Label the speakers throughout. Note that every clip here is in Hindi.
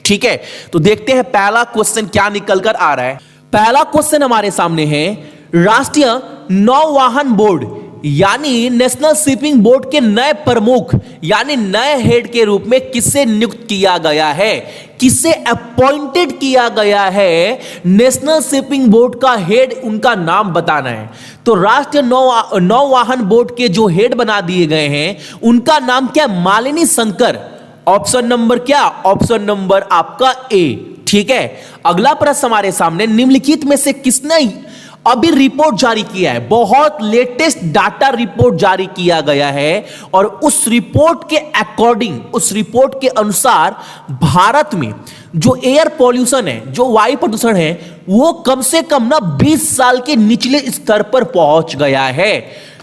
Speaker 1: ठीक है, तो देखते हैं पहला क्वेश्चन क्या निकल कर आ रहा है। पहला क्वेश्चन हमारे सामने है, राष्ट्रीय नौवाहन बोर्ड यानी नेशनल शिपिंग बोर्ड के नए प्रमुख यानी नए हेड के रूप में किसे नियुक्त किया गया है, किसे अपॉइंटेड किया गया है। नेशनल शिपिंग बोर्ड का हेड, उनका नाम बताना है। तो राष्ट्रीय नौवाहन बोर्ड के जो हेड बना दिए गए हैं उनका नाम क्या, मालिनी शंकर। ऑप्शन नंबर क्या, ऑप्शन नंबर आपका ए। ठीक है, अगला प्रश्न हमारे सामने, निम्नलिखित में से किसने अभी रिपोर्ट जारी किया है, बहुत लेटेस्ट डाटा रिपोर्ट जारी किया गया है और उस रिपोर्ट के अकॉर्डिंग, उस रिपोर्ट के अनुसार भारत में जो एयर पॉल्यूशन है, जो वायु प्रदूषण है, वो कम से कम ना 20 साल के निचले स्तर पर पहुंच गया है।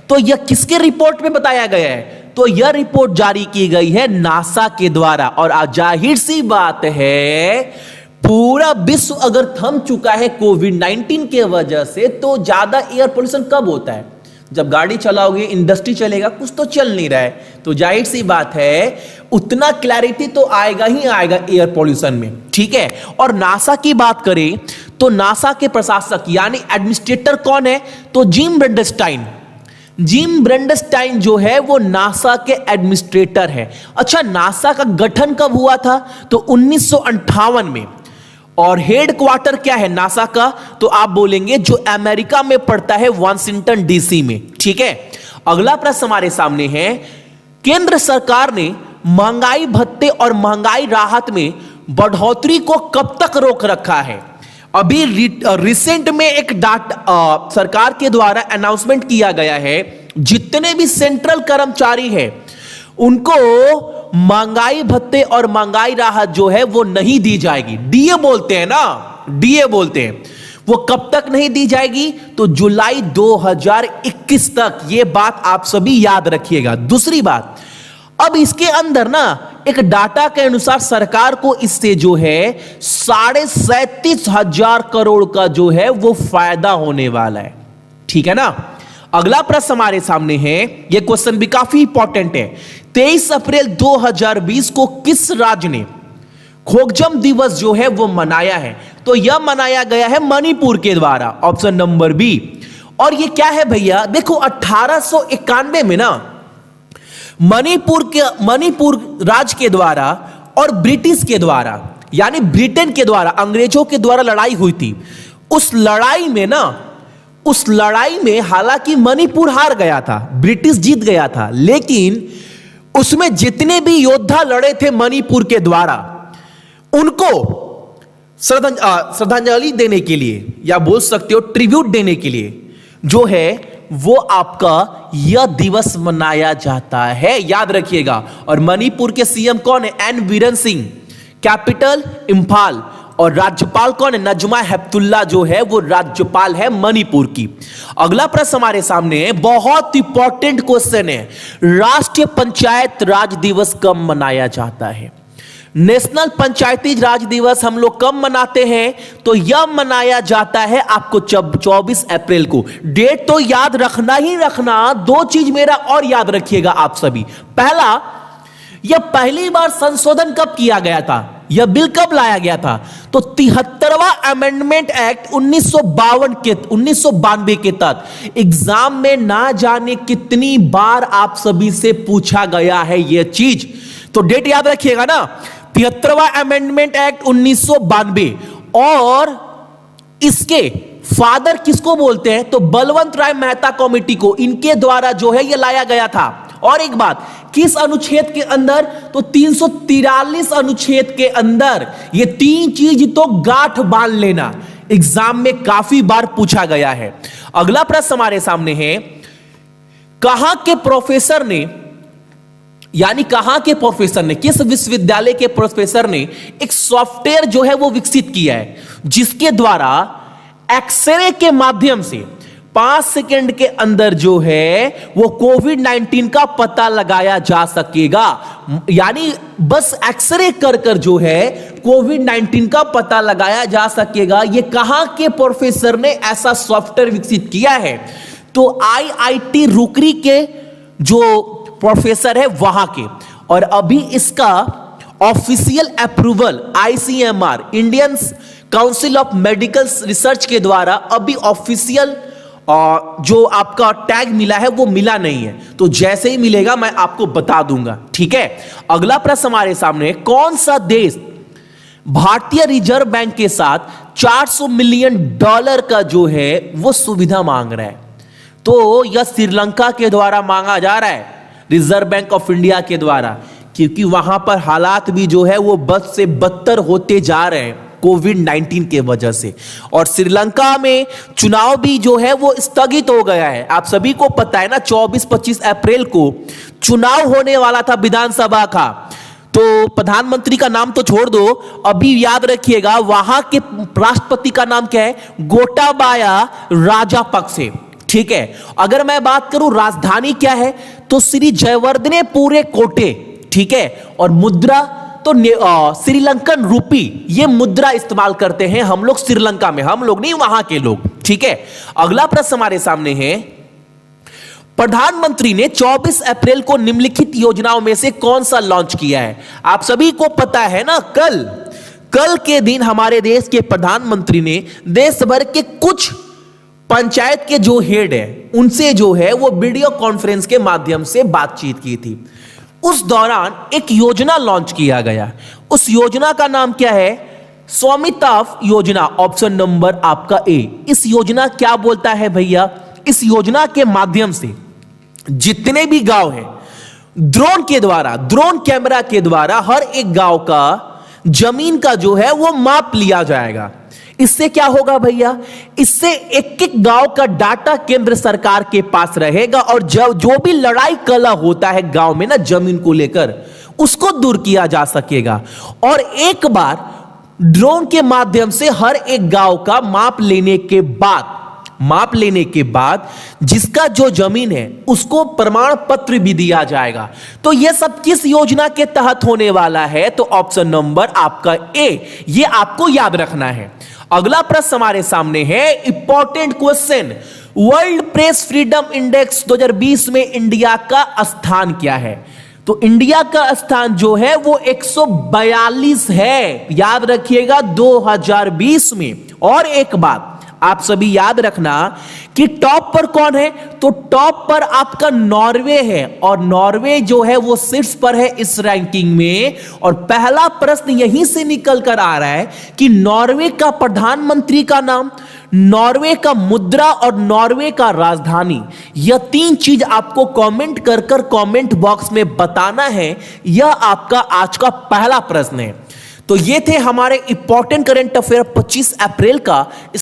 Speaker 1: तो यह किसके रिपोर्ट में बताया गया है, तो यह रिपोर्ट जारी की गई है नासा के द्वारा। और जाहिर सी बात है, पूरा विश्व अगर थम चुका है कोविड-19 के वजह से, तो ज्यादा एयर पोल्यूशन कब होता है, जब गाड़ी चलाओगे, इंडस्ट्री चलेगा, कुछ तो चल नहीं रहा है, तो जाहिर सी बात है उतना क्लैरिटी तो आएगा ही आएगा एयर पोल्यूशन में। ठीक है, और नासा की बात करें तो नासा के प्रशासक यानी एडमिनिस्ट्रेटर कौन है, तो जिम ब्रेंडस्टाइन। जिम ब्रेंडस्टाइन जो है वो नासा के एडमिनिस्ट्रेटर है। अच्छा, नासा का गठन कब हुआ था, तो 1958 में। और हेड क्वार्टर क्या है नासा का, तो आप बोलेंगे जो अमेरिका में पड़ता है, वाशिंगटन डीसी में। ठीक है, अगला प्रश्न हमारे सामने है, केंद्र सरकार ने महंगाई भत्ते और महंगाई राहत में बढ़ोतरी को कब तक रोक रखा है। अभी रिसेंट में एक सरकार के द्वारा अनाउंसमेंट किया गया है, जितने भी सेंट्रल कर्मचारी हैं उनको महंगाई भत्ते और महंगाई राहत जो है वो नहीं दी जाएगी। डीए बोलते हैं ना, डीए बोलते हैं। वो कब तक नहीं दी जाएगी, तो जुलाई 2021 तक। ये बात आप सभी याद रखिएगा। दूसरी बात, अब इसके अंदर ना एक डाटा के अनुसार सरकार को इससे जो है 37,500 करोड़ का जो है वो फायदा होने वाला है। ठीक है ना। अगला प्रश्न हमारे सामने है, यह क्वेश्चन भी काफी इंपॉर्टेंट है। 23 अप्रैल 2020 को किस राज्य ने खोकजम दिवस जो है वो मनाया है, तो यह मनाया गया है मणिपुर के द्वारा। Option number B. और ये क्या है भैया, देखो 1891 में ना मणिपुर राज्य के द्वारा और ब्रिटिश के द्वारा यानी ब्रिटेन के द्वारा, अंग्रेजों के द्वारा लड़ाई हुई थी। उस लड़ाई में हालांकि मणिपुर हार गया था, ब्रिटिश जीत गया था, लेकिन उसमें जितने भी योद्धा लड़े थे मणिपुर के द्वारा, उनको श्रद्धांजलि देने के लिए, या बोल सकते हो ट्रिब्यूट देने के लिए जो है वो आपका यह दिवस मनाया जाता है, याद रखिएगा। और मणिपुर के सीएम कौन है, एन बीरेन सिंह। कैपिटल इंफाल। और राज्यपाल कौन है, नजमा हेपतुल्ला जो है वो राज्यपाल है मणिपुर की। अगला प्रश्न हमारे सामने है, बहुत इंपॉर्टेंट क्वेश्चन है, राष्ट्रीय पंचायत राज दिवस कब मनाया जाता है। नेशनल पंचायती राज दिवस हम लोग कब मनाते हैं, तो यह मनाया जाता है आपको 24 अप्रैल को। डेट तो याद रखना ही रखना। दो चीज मेरा और याद रखिएगा आप सभी। पहला, यह पहली बार संशोधन कब किया गया था, यह बिल कब लाया गया था, तो 73वां अमेंडमेंट एक्ट 1992 के तहत। एग्जाम में ना जाने कितनी बार आप सभी से पूछा गया है यह चीज, तो डेट याद रखिएगा ना, 73वां अमेंडमेंट एक्ट 1992। और इसके फादर किसको बोलते हैं, तो बलवंत राय मेहता कमेटी को, इनके द्वारा जो है यह लाया गया था। और एक बात, किस अनुच्छेद के अंदर, तो 343 अनुच्छेद के अंदर। ये तीन चीज तो गांठ बांध लेना, एग्जाम में काफी बार पूछा गया है। अगला प्रश्न हमारे सामने है, कहां के प्रोफेसर ने, यानी कहां के प्रोफेसर ने, किस विश्वविद्यालय के प्रोफेसर ने एक सॉफ्टवेयर जो है वो विकसित किया है, जिसके द्वारा एक्सरे के माध्यम से 5 सेकंड के अंदर जो है वो कोविड-19 का पता लगाया जा सकेगा। यानी बस एक्सरे कर जो है कोविड-19 का पता लगाया जा सकेगा। ये कहां के प्रोफेसर ने ऐसा सॉफ्टवेयर विकसित किया है, तो आईआईटी रुकरी के जो प्रोफेसर है वहां के। और अभी इसका official approval ICMR Indian council of medical research के द्वारा अभी ऑफिशियल जो आपका टैग मिला है वो मिला नहीं है। तो जैसे ही मिलेगा मैं आपको बता दूंगा, ठीक है। अगला प्रश्न हमारे सामने, कौन सा देश भारतीय रिजर्व बैंक के साथ $400 मिलियन का जो है वो सुविधा मांग रहा है? तो यह श्रीलंका के द्वारा मांगा जा रहा है, रिजर्व बैंक ऑफ इंडिया के द्वारा, क्योंकि वहां पर हालात भी जो है वो बद से बदतर होते जा रहे हैं कोविड-19 के वजह से। और श्रीलंका में चुनाव भी जो है वो स्थगित हो गया है। आप सभी को पता है ना, 24-25 अप्रैल को चुनाव होने वाला था विधानसभा का। तो प्रधानमंत्री का नाम तो छोड़ दो, अभी याद रखिएगा वहां के राष्ट्रपति का नाम क्या है, गोटाबाया राजापक्से, ठीक है। अगर मैं बात करूं राजधानी क्या है, तो श्री जयवर्धने पूरे कोटे, ठीक है। और मुद्रा तो श्रीलंकन रूपी, ये मुद्रा इस्तेमाल करते हैं हम लोग श्रीलंका में, हम लोग नहीं वहां के लोग, ठीक है। अगला प्रश्न हमारे सामने है, प्रधानमंत्री ने 24 अप्रैल को निम्नलिखित योजनाओं में से कौन सा लॉन्च किया है? आप सभी को पता है ना, कल के दिन हमारे देश के प्रधानमंत्री ने देश भर के कुछ पंचायत के जो हेड है उनसे जो है वो वीडियो कॉन्फ्रेंस के माध्यम से बातचीत की थी। उस दौरान एक योजना लॉन्च किया गया। उस योजना का नाम क्या है? स्वामित्व योजना, ऑप्शन नंबर आपका ए। इस योजना क्या बोलता है भैया? इस योजना के माध्यम से जितने भी गांव हैं, ड्रोन के द्वारा, ड्रोन कैमरा के द्वारा हर एक गांव का जमीन का जो है वो माप लिया जाएगा। इससे क्या होगा भैया? इससे एक एक गांव का डाटा केंद्र सरकार के पास रहेगा और जो भी लड़ाई कला होता है गांव में ना जमीन को लेकर, उसको दूर किया जा सकेगा। और एक बार ड्रोन के माध्यम से हर एक गांव का माप लेने के बाद जिसका जो जमीन है उसको प्रमाण पत्र भी दिया जाएगा। तो यह सब किस योजना के तहत होने वाला है? तो ऑप्शन नंबर आपका ए, यह आपको याद रखना है। अगला प्रश्न हमारे सामने है, important question, world press freedom index 2020 में इंडिया का स्थान क्या है? तो इंडिया का स्थान जो है वो 142 है, याद रखिएगा 2020 में। और एक बात आप सभी याद रखना कि टॉप पर कौन है? तो टॉप पर आपका नॉर्वे है, और नॉर्वे जो है वो शीर्ष पर है इस रैंकिंग में। और पहला प्रश्न यहीं से निकल कर आ रहा है कि नॉर्वे का प्रधानमंत्री का नाम, नॉर्वे का मुद्रा और नॉर्वे का राजधानी, यह तीन चीज आपको कमेंट कर कमेंट बॉक्स में बताना है। यह आपका आज का पहला प्रश्न है। तो ये थे हमारे इंपॉर्टेंट करंट अफेयर 25 अप्रैल का।